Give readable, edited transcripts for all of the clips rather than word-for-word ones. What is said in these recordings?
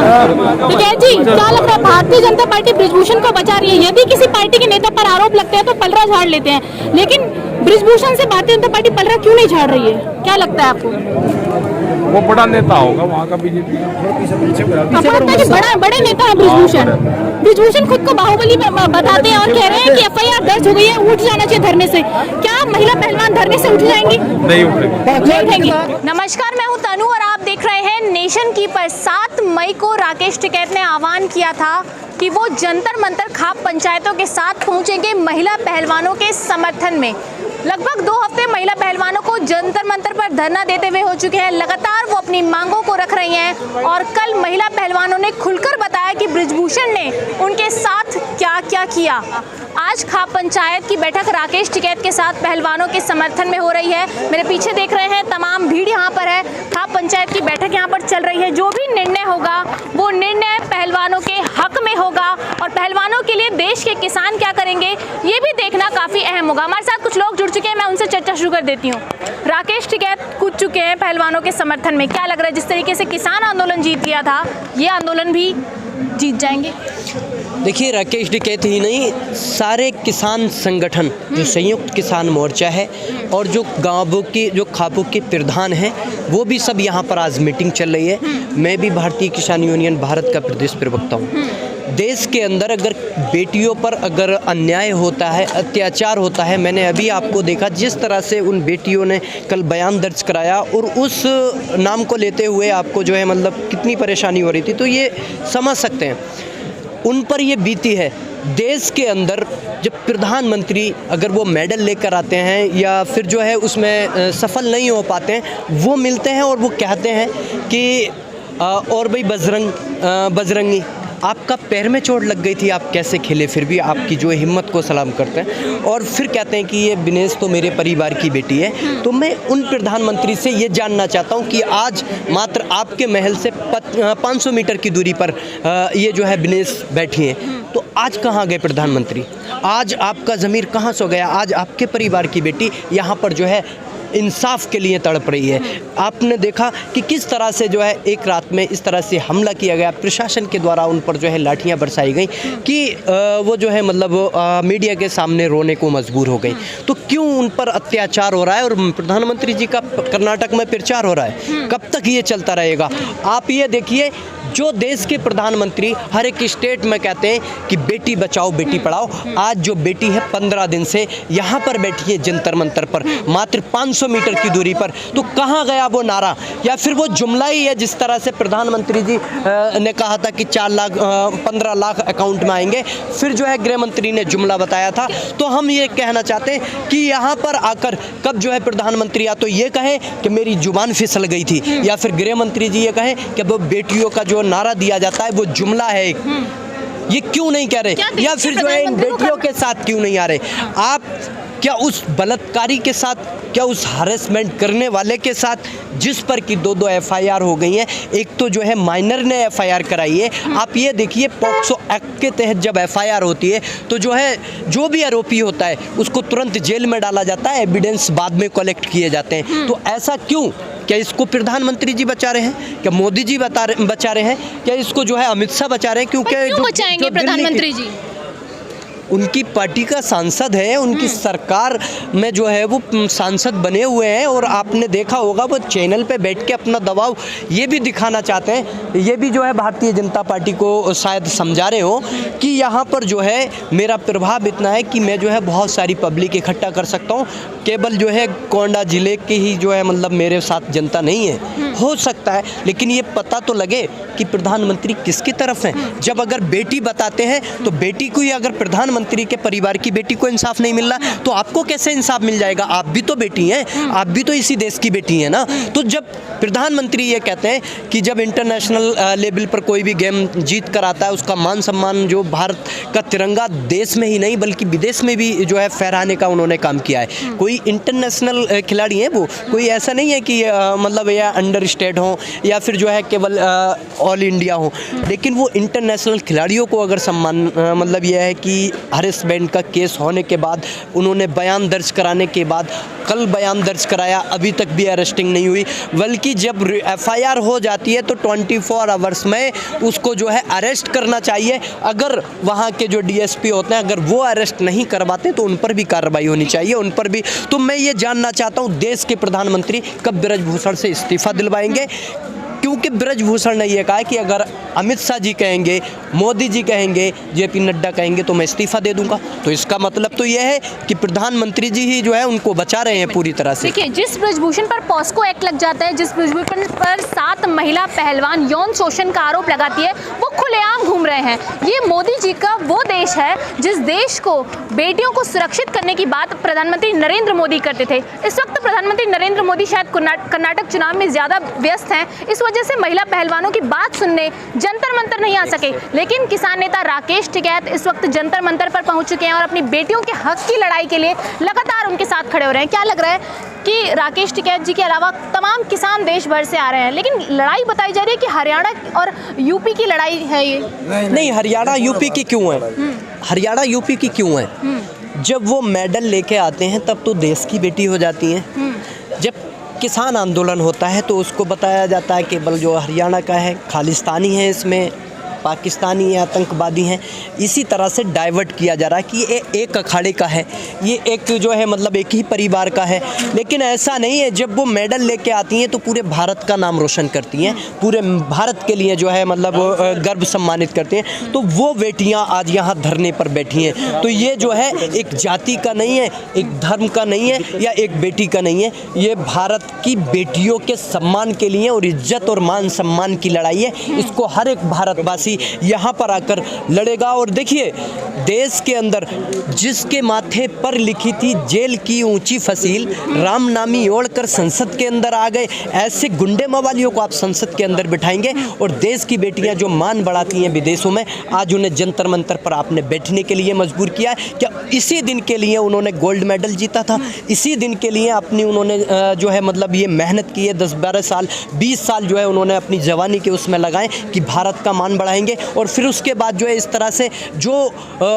टिकैत जी, क्या लग रहा है भारतीय जनता पार्टी ब्रिजभूषण को बचा रही है? यदि किसी पार्टी के नेता पर आरोप लगते हैं तो पलड़ा झाड़ लेते हैं, लेकिन ब्रिजभूषण से भारतीय जनता पार्टी पलड़ा क्यों नहीं झाड़ रही है? क्या लगता है आपको? वो बड़ा नेता होगा वहाँ का बीजेपी का। बड़े नेता है ब्रिजभूषण। ब्रिजभूषण खुद को बाहुबली बताते हैं और कह रहे हैं कि एफआईआर दर्ज हो गई है, उठ जाना चाहिए धरने से। क्या महिला पहलवान धरने से उठ जाएंगी? नहीं उठेंगी। नमस्कार, मैं हूं तनु और आप देख रहे हैं नेशन कीपर। 7 मई को राकेश टिकैत ने आह्वान किया था कि वो जंतर मंतर खाप पंचायतों के साथ पहुंचेंगे महिला पहलवानों के समर्थन में। लगभग 2 हफ्ते महिला पहलवानों को जंतर मंतर पर धरना देते हुए हो चुके हैं। लगातार वो अपनी मांगों को रख रही हैं और कल महिला पहलवानों ने खुलकर बताया कि ब्रिजभूषण ने उनके साथ क्या क्या किया। आज खाप पंचायत की बैठक राकेश टिकैत के साथ पहलवानों के समर्थन में हो रही है। मेरे पीछे देख रहे हैं तमाम भीड़ यहाँ पर है। खाप पंचायत की बैठक यहाँ पर चल रही है। जो भी निर्णय होगा वो निर्णय पहलवानों के हक में होगा और पहलवानों के लिए देश के किसान क्या करेंगे ये भी देखना काफी अहम होगा। हमारे साथ कुछ लोग जुड़ चुके हैं, मैं उनसे चर्चा शुरू कर देती हूँ। राकेश टिकैत कूद चुके हैं पहलवानों के समर्थन में। क्या लग रहा है, जिस तरीके से किसान आंदोलन जीत लिया था, ये आंदोलन भी जीत जाएंगे? देखिए, राकेश टिकैत ही नहीं, सारे किसान संगठन जो संयुक्त किसान मोर्चा है और जो गांवों की जो खापों के प्रधान हैं वो भी सब यहाँ पर आज मीटिंग चल रही है। मैं भी भारतीय किसान यूनियन भारत का प्रदेश प्रवक्ता हूँ। देश के अंदर अगर बेटियों पर अगर अन्याय होता है, अत्याचार होता है, मैंने अभी आपको देखा जिस तरह से उन बेटियों ने कल बयान दर्ज कराया और उस नाम को लेते हुए आपको जो है मतलब कितनी परेशानी हो रही थी, तो ये समझ सकते हैं उन पर ये बीती है। देश के अंदर जब प्रधानमंत्री अगर वो मेडल लेकर आते हैं या फिर जो है उसमें सफल नहीं हो पाते हैं, वो मिलते हैं और वो कहते हैं कि और भाई बजरंगी आपका पैर में चोट लग गई थी, आप कैसे खेले, फिर भी आपकी जो हिम्मत को सलाम करते हैं और फिर कहते हैं कि ये बिनेश तो मेरे परिवार की बेटी है। तो मैं उन प्रधानमंत्री से ये जानना चाहता हूँ कि आज मात्र आपके महल से 500 मीटर की दूरी पर ये जो है बिनेश बैठी हैं, तो आज कहाँ गए प्रधानमंत्री? आज आपका ज़मीर कहाँ सो गया? आज आपके परिवार की बेटी यहाँ पर जो है इंसाफ के लिए तड़प रही है। आपने देखा कि किस तरह से जो है एक रात में इस तरह से हमला किया गया, प्रशासन के द्वारा उन पर जो है लाठियां बरसाई गई कि वो जो है मतलब मीडिया के सामने रोने को मजबूर हो गई। तो क्यों उन पर अत्याचार हो रहा है और प्रधानमंत्री जी का कर्नाटक में प्रचार हो रहा है? कब तक ये चलता रहेगा? आप ये देखिए, जो देश के प्रधानमंत्री हर एक स्टेट में कहते हैं कि बेटी बचाओ बेटी पढ़ाओ, आज जो बेटी है 15 दिन से यहाँ पर बैठी है जंतर मंतर पर मात्र 500 मीटर की दूरी पर, तो कहाँ गया वो नारा या फिर वो जुमला ही है? जिस तरह से प्रधानमंत्री जी ने कहा था कि 15 लाख अकाउंट में आएंगे, फिर जो है गृह मंत्री ने जुमला बताया था। तो हम ये कहना चाहते हैं कि यहाँ पर आकर कब जो है प्रधानमंत्री या तो ये कहें कि मेरी जुबान फिसल गई थी, या फिर गृह मंत्री जी ये कहें कि वो बेटियों का जो नारा दिया जाता है वो जुमला है एक, ये क्यों नहीं कह रहे, या फिर जो है इन बेटियों के साथ क्यों नहीं आ रहे? आप क्या उस बलात्कारी के साथ, क्या उस हरेसमेंट करने वाले के साथ जिस पर कि 2 एफआईआर हो गई हैं, एक तो जो है माइनर ने एफआईआर कराई है। आप ये देखिए, पॉक्सो एक्ट के तहत जब एफआईआर होती है तो जो है जो भी आरोपी होता है उसको तुरंत जेल में डाला जाता है, एविडेंस बाद में कलेक्ट किए जाते हैं। तो ऐसा क्यों? क्या इसको प्रधानमंत्री जी बचा रहे हैं? क्या मोदी जी बचा रहे हैं? क्या इसको जो है अमित शाह बचा रहे हैं? क्योंकि क्यों बचाएंगे प्रधानमंत्री जी? उनकी पार्टी का सांसद है, उनकी सरकार में जो है वो सांसद बने हुए हैं और आपने देखा होगा वो चैनल पे बैठ के अपना दबाव ये भी दिखाना चाहते हैं। ये भी जो है भारतीय जनता पार्टी को शायद समझा रहे हो कि यहाँ पर जो है मेरा प्रभाव इतना है कि मैं जो है बहुत सारी पब्लिक इकट्ठा कर सकता हूँ, केवल जो है कोंडा जिले के ही जो है मतलब मेरे साथ जनता नहीं है। हो सकता है, लेकिन ये पता तो लगे कि प्रधानमंत्री किसकी तरफ हैं। जब अगर बेटी बताते हैं तो बेटी को ही अगर प्रधानमंत्री के परिवार की बेटी को इंसाफ नहीं मिल रहा तो आपको कैसे इंसाफ मिल जाएगा? आप भी तो बेटी हैं, आप भी तो इसी देश की बेटी हैं ना। तो जब प्रधानमंत्री ये कहते हैं कि जब इंटरनेशनल लेवल पर कोई भी गेम जीत कर आता है उसका मान सम्मान, जो भारत का तिरंगा देश में ही नहीं बल्कि विदेश में भी जो है फहराने का उन्होंने काम किया है। कोई इंटरनेशनल खिलाड़ी हैं, वो कोई ऐसा नहीं है कि मतलब या अंडर स्टेट हो या फिर जो है केवल ऑल इंडिया हो, लेकिन वो इंटरनेशनल खिलाड़ियों को अगर सम्मान मतलब यह है कि हरेसमेंट का केस होने के बाद, उन्होंने बयान दर्ज कराने के बाद, कल बयान दर्ज कराया, अभी तक भी अरेस्टिंग नहीं हुई। बल्कि जब FIR हो जाती है तो 24 आवर्स में उसको जो है अरेस्ट करना चाहिए। अगर वहाँ के जो DSP होते हैं, अगर वो अरेस्ट नहीं करवाते तो उन पर भी कार्रवाई होनी चाहिए, उन पर भी। तो मैं ये जानना चाहता हूँ, देश के प्रधानमंत्री कब ब्रजभूषण से इस्तीफा दिलवाएंगे? क्योंकि ब्रजभूषण ने यह कहा कि अगर अमित शाह जी कहेंगे, मोदी जी कहेंगे, JP नड्डा कहेंगे तो मैं इस्तीफा दे दूंगा। तो इसका मतलब तो यह है कि प्रधानमंत्री जी ही जो है उनको बचा रहे हैं पूरी तरह से। देखिए, जिस ब्रजभूषण पर पॉस्को एक्ट लग जाता है, जिस ब्रजभूषण पर 7 महिला पहलवान यौन शोषण का आरोप लगाती है, वो खुलेआम घूम रहे हैं। ये मोदी जी का वो देश है जिस देश को बेटियों को सुरक्षित करने की बात प्रधानमंत्री नरेंद्र मोदी करते थे। इस वक्त प्रधानमंत्री नरेंद्र मोदी शायद कर्नाटक चुनाव में ज़्यादा व्यस्त हैं, इस वजह से महिला पहलवानों की बात सुनने जंतर मंतर नहीं आ सके। लेकिन किसान नेता राकेश टिकैत इस वक्त जंतर मंतर पर पहुंच चुके हैं और अपनी बेटियों के हक की लड़ाई के लिए लगातार उनके साथ खड़े हो रहे हैं। क्या लग रहा है कि राकेश टिकैत जी के अलावा तमाम किसान देश भर से आ रहे हैं, लेकिन लड़ाई बताई जा रही है कि हरियाणा और यूपी की लड़ाई है ये? नहीं, हरियाणा यूपी की क्यों है? हरियाणा यूपी की क्यों है? जब वो मेडल लेके आते हैं तब तो देश की बेटी हो जाती हैं। जब किसान आंदोलन होता है तो उसको बताया जाता है कि बल जो हरियाणा का है खालिस्तानी है, इसमें पाकिस्तानी या आतंकवादी हैं। इसी तरह से डाइवर्ट किया जा रहा है कि ये एक अखाड़े का है, ये एक जो है मतलब एक ही परिवार का है। लेकिन ऐसा नहीं है। जब वो मेडल लेके आती हैं तो पूरे भारत का नाम रोशन करती हैं, पूरे भारत के लिए जो है मतलब गर्व सम्मानित करती हैं। तो वो बेटियां आज यहाँ धरने पर बैठी हैं। तो ये जो है एक जाति का नहीं है, एक धर्म का नहीं है, या एक बेटी का नहीं है। ये भारत की बेटियों के सम्मान के लिए और इज्जत और मान सम्मान की लड़ाई है। इसको हर एक भारतवासी यहाँ पर आकर लड़ेगा। और देखिए, देश के अंदर जिसके माथे पर लिखी थी जेल की ऊंची फसील, राम नामी ओढ़कर संसद के अंदर आ गए, ऐसे गुंडे मवालियों को आप संसद के अंदर बिठाएंगे। और देश की बेटियां जो मान बढ़ाती हैं विदेशों में, आज उन्हें जंतर मंतर पर आपने बैठने के लिए मजबूर किया है। क्या इसी दिन के लिए उन्होंने गोल्ड मेडल जीता था? इसी दिन के लिए अपनी उन्होंने जो है मतलब ये मेहनत की है, 10-12 साल 20 साल जो है उन्होंने अपनी जवानी के उसमें लगाएं कि भारत का मान बढ़ाएंगे। और फिर उसके बाद जो है इस तरह से जो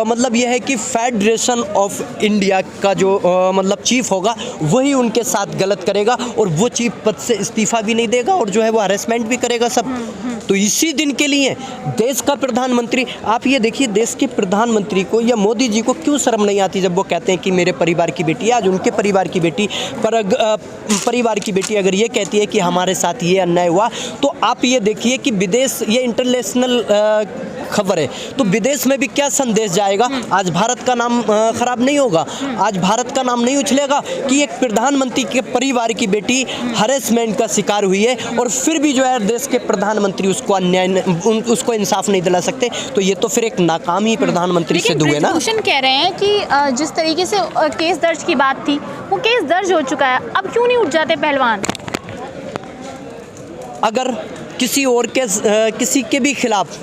मतलब यह है कि फेडरेशन ऑफ इंडिया का जो मतलब चीफ होगा वही उनके साथ गलत करेगा, और वो चीफ पद से इस्तीफा भी नहीं देगा और जो है वो हरेसमेंट भी करेगा सब। तो इसी दिन के लिए देश का प्रधानमंत्री, आप ये देखिए, देश के प्रधानमंत्री को या मोदी जी को क्यों शर्म नहीं आती जब वो कहते हैं कि मेरे परिवार की बेटी, आज उनके परिवार की बेटी पर परिवार की बेटी अगर ये कहती है कि हमारे साथ ये अन्याय हुआ, तो आप ये देखिए कि विदेश, ये इंटरनेशनल खबर है, तो विदेश में भी क्या संदेश जाएगा? आज भारत का नाम खराब नहीं होगा, आज भारत का नाम नहीं उछलेगा कि एक प्रधानमंत्री के परिवार की बेटी हरेसमेंट का शिकार हुई है और फिर भी जो है देश के प्रधानमंत्री उसको अन्याय, उसको इंसाफ नहीं दिला सकते। तो ये तो फिर एक नाकामी प्रधानमंत्री से हुए ना। भूषण कह रहे हैं कि जिस तरीके से केस दर्ज की बात थी, वो केस दर्ज हो चुका है, अब क्यों नहीं उठ जाते पहलवान? अगर किसी और के किसी के भी खिलाफ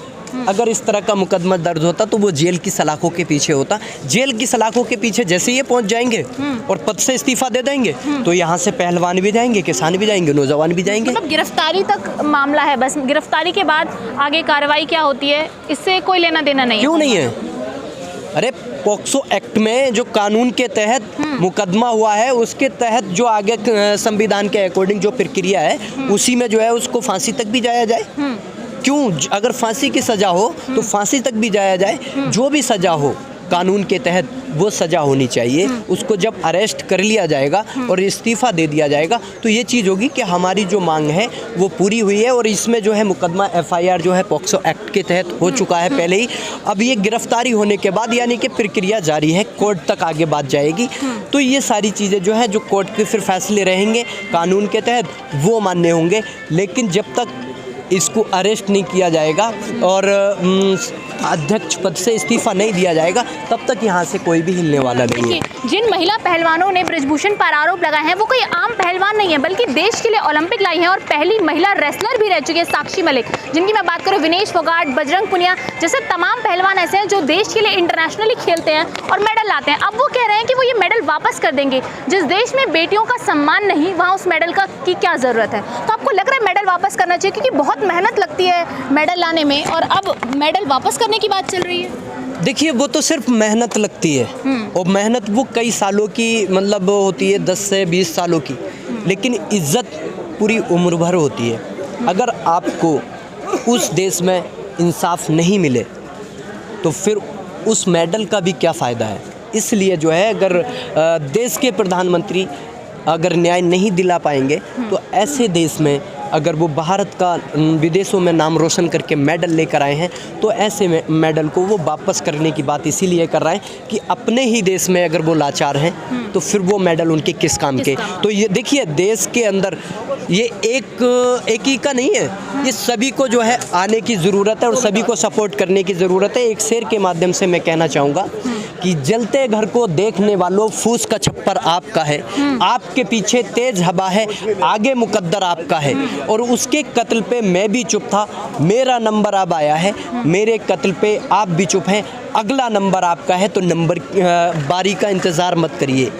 अगर इस तरह का मुकदमा दर्ज होता तो वो जेल की सलाखों के पीछे होता। जेल की सलाखों के पीछे जैसे ये पहुंच जाएंगे और पद से इस्तीफा दे देंगे तो यहाँ से पहलवान भी जाएंगे, किसान भी जाएंगे, नौजवान भी जाएंगे। मतलब गिरफ्तारी तक मामला है, बस गिरफ्तारी के बाद आगे कार्रवाई क्या होती है इससे कोई लेना देना नहीं। क्यों नहीं है? अरे पॉक्सो एक्ट में जो कानून के तहत मुकदमा हुआ है उसके तहत जो आगे संविधान के अकॉर्डिंग जो प्रक्रिया है उसी में जो है उसको फांसी तक भी जाया जाए। क्यों? अगर फांसी की सज़ा हो तो फांसी तक भी जाया जाए। जो भी सज़ा हो कानून के तहत वो सज़ा होनी चाहिए। उसको जब अरेस्ट कर लिया जाएगा और इस्तीफ़ा दे दिया जाएगा तो ये चीज़ होगी कि हमारी जो मांग है वो पूरी हुई है। और इसमें जो है मुकदमा FIR जो है पॉक्सो एक्ट के तहत हो चुका है पहले ही। अब ये गिरफ्तारी होने के बाद यानी कि प्रक्रिया जारी है, कोर्ट तक आगे बात जाएगी। तो ये सारी चीज़ें जो है जो कोर्ट के फिर फैसले रहेंगे कानून के तहत वो मान्य होंगे। लेकिन जब तक इसको अरेस्ट नहीं किया जाएगा और अध्यक्ष पद से इस्तीफा नहीं दिया जाएगा तब तक यहाँ से कोई भी हिलने वाला नहीं है। जिन महिला पहलवानों ने ब्रजभूषण पर आरोप लगाए हैं वो कोई आम पहलवान नहीं है, बल्कि देश के लिए ओलंपिक लाई हैं और पहली महिला रेसलर भी रह चुकी है साक्षी मलिक, जिनकी मैं बात करूँ विनेश फोगाट, बजरंग पुनिया जैसे तमाम पहलवान ऐसे हैं जो देश के लिए इंटरनेशनली खेलते हैं और मेडल लाते हैं। अब वो कह रहे हैं कि वो ये मेडल वापस कर देंगे। जिस देश में बेटियों का सम्मान नहीं वहाँ उस मेडल की क्या ज़रूरत है? तो आपको लग रहा है मेडल वापस करना चाहिए? क्योंकि बहुत मेहनत लगती है मेडल लाने में और अब मेडल वापस करने की बात चल रही है। देखिए वो तो सिर्फ मेहनत लगती है, और मेहनत वो कई सालों की मतलब होती है, 10 से 20 सालों की, लेकिन इज्जत पूरी उम्र भर होती है। अगर आपको उस देश में इंसाफ नहीं मिले तो फिर उस मेडल का भी क्या फ़ायदा है। इसलिए जो है, अगर देश के प्रधानमंत्री अगर न्याय नहीं दिला पाएंगे तो ऐसे देश में, अगर वो भारत का विदेशों में नाम रोशन करके मेडल लेकर आए हैं, तो ऐसे में मेडल को वो वापस करने की बात इसीलिए कर रहे हैं कि अपने ही देश में अगर वो लाचार हैं तो फिर वो मेडल उनके किस काम के। तो ये देखिए, देश के अंदर ये एक ही का नहीं है, ये सभी को जो है आने की ज़रूरत है और सभी को सपोर्ट करने की ज़रूरत है। एक शेर के माध्यम से मैं कहना चाहूँगा कि जलते घर को देखने वालों, फूस का छप्पर आपका है, आपके पीछे तेज हवा है, आगे मुकद्दर आपका है, और उसके कत्ल पे मैं भी चुप था, मेरा नंबर अब आया है, मेरे कत्ल पे आप भी चुप हैं, अगला नंबर आपका है, तो नंबर बारी का इंतज़ार मत करिए।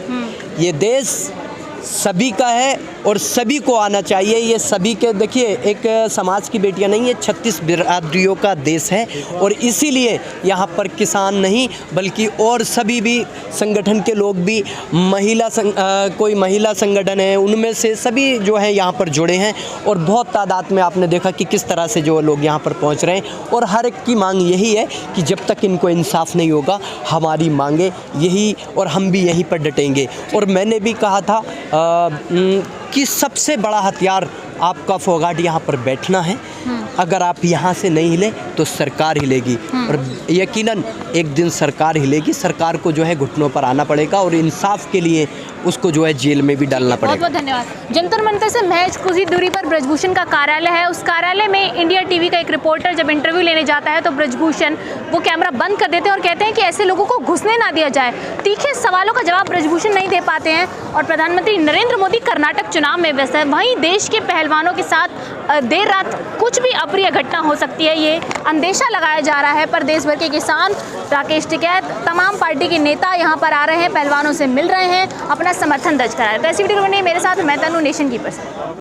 ये देश सभी का है और सभी को आना चाहिए। ये सभी के, देखिए, एक समाज की बेटियां नहीं है, 36 बिरादरियों का देश है, और इसीलिए यहाँ पर किसान नहीं बल्कि और सभी भी संगठन के लोग भी, कोई महिला संगठन है, उनमें से सभी जो है यहाँ पर जुड़े हैं, और बहुत तादाद में आपने देखा कि किस तरह से जो लोग यहाँ पर पहुँच रहे हैं। और हर एक की मांग यही है कि जब तक इनको इंसाफ नहीं होगा, हमारी मांगे यही, और हम भी यहीं पर डटेंगे। और मैंने भी कहा था कि सबसे बड़ा हथियार आपका फोगाट यहाँ पर बैठना है। अगर आप यहाँ से नहीं हिले तो सरकार हिलेगी, और यकीनन एक दिन सरकार हिलेगी। सरकार को जो है घुटनों पर आना पड़ेगा और इंसाफ के लिए उसको जो है जेल में भी डालना पड़ेगा। बहुत बहुत धन्यवाद। जंतर मंतर से महज कुछ ही दूरी पर ब्रजभूषण का कार्यालय है। उस कार्यालय में इंडिया टीवी का एक रिपोर्टर जब इंटरव्यू लेने जाता है तो ब्रजभूषण वो कैमरा बंद कर देते हैं और कहते हैं कि ऐसे लोगों को घुसने ना दिया जाए। तीखे सवालों का जवाब ब्रजभूषण नहीं दे पाते हैं, और प्रधानमंत्री नरेंद्र मोदी कर्नाटक चुनाव में व्यस्त है। वहीं देश के पहलवानों के साथ देर रात कुछ भी अप्रिय घटना हो सकती है, ये अंदेशा लगाया जा रहा है। पर देश भर के किसान, राकेश टिकैत, तमाम पार्टी के नेता यहाँ पर आ रहे हैं, पहलवानों से मिल रहे हैं, अपना समर्थन दर्ज करा रहे हैं। तो ऐसी वीडियो मेरे साथ मैं तनु, नेशन कीपर से।